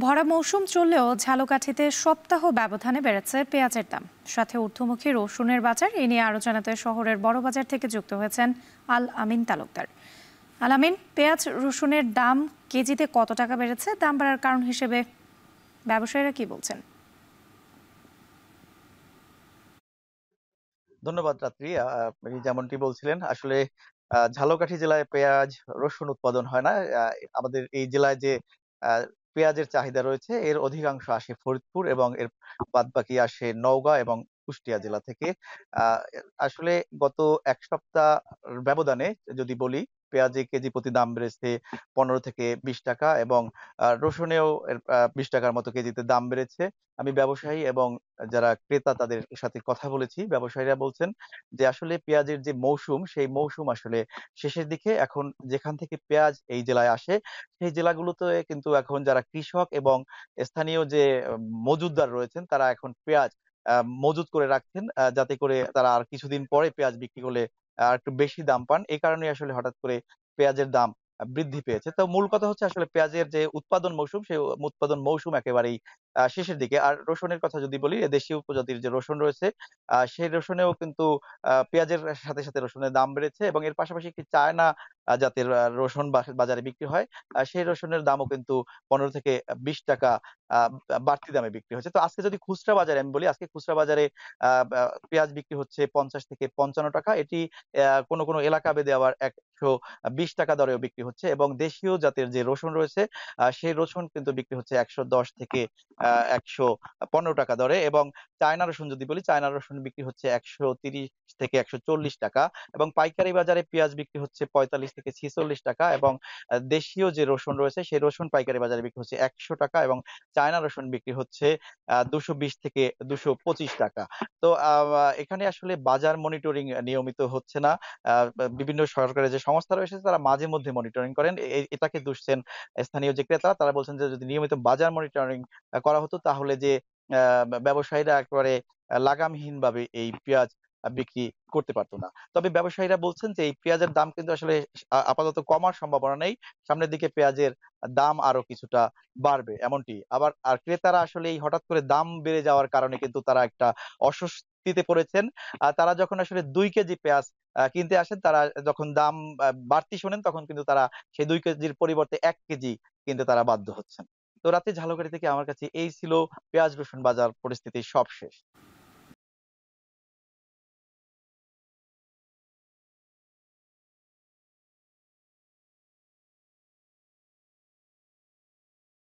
ভরা মৌসুম চললেও ঝালকাঠিতে সপ্তাহ ব্যবধানে বেড়েছে পেঁয়াজের দাম, সাথে ঊর্ধ্বমুখী রসুনের বাজার। এ নিয়ে আরো জানাতে শহরের বড় বাজার থেকে যুক্ত হয়েছেন আল আমিন তালুকদার। আল আমিন, পেঁয়াজ রসুনের দাম কেজিতে কত টাকা বেড়েছে? দাম বাড়ার কারণ হিসেবে ব্যবসায়ীরা কি বলছেন? ধন্যবাদ রাত্রি। আপনি যেমনটি বলছিলেন, আসলে ঝালকাঠি জেলায় পেঁয়াজ, রসুন উৎপাদন হয় না। আমাদের এই জেলায় যে আ পেঁয়াজের চাহিদা রয়েছে, এর অধিকাংশ আসে ফরিদপুর এবং এর বাদবাকি আসে নওগাঁ এবং কুষ্টিয়া জেলা থেকে। আ আসলে গত ১ সপ্তাহ ব্যবধানে যদি বলি, পেঁয়াজে কেজি প্রতি দাম বেড়েছে ১৫ থেকে ২০ টাকা এবং রসুনেও এর ২০ টাকার মতো কেজিতে দাম বেড়েছে। আমি ব্যবসায়ী এবং যারা ক্রেতা তাদের সাথে কথা বলেছি। ব্যবসায়ীরা বলছেন যে আসলে পেঁয়াজের যে মৌসুম, সেই মৌসুম আসলে শেষের দিকে। এখন যেখান থেকে পেঁয়াজ এই জেলায় আসে, সেই জেলাগুলোতে কিন্তু এখন যারা কৃষক এবং স্থানীয় যে মজুতদার রয়েছেন, তারা এখন পেঁয়াজ আ মজুত করে রাখছেন। যাতে করে তারা আর কিছুদিন পরে পেঁয়াজ বিক্রি করলে আরেকটু বেশি দাম পান। এই কারণেই আসলে হঠাৎ করে পেঁয়াজের দাম বৃদ্ধি পেয়েছে। তো মূল কথা হচ্ছে আসলে পেঁয়াজের যে উৎপাদন মৌসুম, সেই উৎপাদন মৌসুম একেবারেই শেষের দিকে। আর রসুনের কথা যদি বলি, দেশীয় প্রজাতির যে রসুন রয়েছে, সেই রসুনেও কিন্তু পেঁয়াজের সাথে, সাথে রসুনের দাম বেড়েছে এবং এর পাশাপাশি একটি চায়না জাতের রসুন বাজারে বিক্রি হয়। সেই রসুনের দামও কিন্তু ১৫ থেকে ২০ টাকা আ বাড়তি দামে বিক্রি হচ্ছে। তো আজকে যদি খুচরা বাজারে আমি বলি, আজকে খুচরা বাজারে আ বা পেঁয়াজ বিক্রি হচ্ছে ৫০ থেকে ৫৫ টাকা। এটি কোনো এলাকা ভেদে আবার ১২০ টাকা দরেও বিক্রি হচ্ছে এবং দেশীয় জাতের যে রসুন রয়েছে, সেই রসুন কিন্তু বিক্রি হচ্ছে ১১০ থেকে ১১৫ টাকা দরে এবং চায়না রসুন যদি বলি, চায়না রসুন বিক্রি হচ্ছে ১৩০ থেকে ১৪০ টাকা এবং পাইকারি বাজারে পেঁয়াজ বিক্রি হচ্ছে ৪৫ থেকে ৪৬ টাকা এবং দেশীয় যে রসুন রয়েছে, সেই রসুন পাইকারি বাজারে বিক্রি হচ্ছে ১০০ টাকা এবং চায়না রসুন বিক্রি হচ্ছে ২২০ থেকে ২২৫ টাকা। তো এখানে আসলে বাজার মনিটরিং নিয়মিত হচ্ছে না। বিভিন্ন সরকারের যে সংস্থা রয়েছে, তারা মাঝে মধ্যে মনিটরিং করেন। এটাকে দুষছেন স্থানীয় যে ক্রেতা, তারা বলছেন যে যদি নিয়মিত বাজার মনিটরিং করা হতো, তাহলে যে ব্যবসায়ীরা একেবারে লাগামহীনভাবে এই পেঁয়াজ বিক্রি করতে পারত না। তবে ব্যবসায়ীরা বলছেন যে এই পেঁয়াজের দাম কিন্তু আসলে আপাতত কমার সম্ভাবনা নেই। সামনের দিকে পেঁয়াজের দাম আরো কিছুটা বাড়বে এমনটি। আবার ক্রেতারা আসলে এই হঠাৎ করে দাম বেড়ে যাওয়ার কারণে কিন্তু তারা একটা অস্বস্তিতে পড়েছেন। তারা যখন আসলে ২ কেজি পেঁয়াজ কিনতে আসেন, তারা যখন দাম বাড়তি শোনেন, তখন কিন্তু তারা সেই ২ কেজির পরিবর্তে ১ কেজি কিনতে তারা বাধ্য হচ্ছেন। তো রাতে ঝালকাঠি থেকে আমার কাছে এই ছিল পেঁয়াজ রসুন বাজার পরিস্থিতির সবশেষ।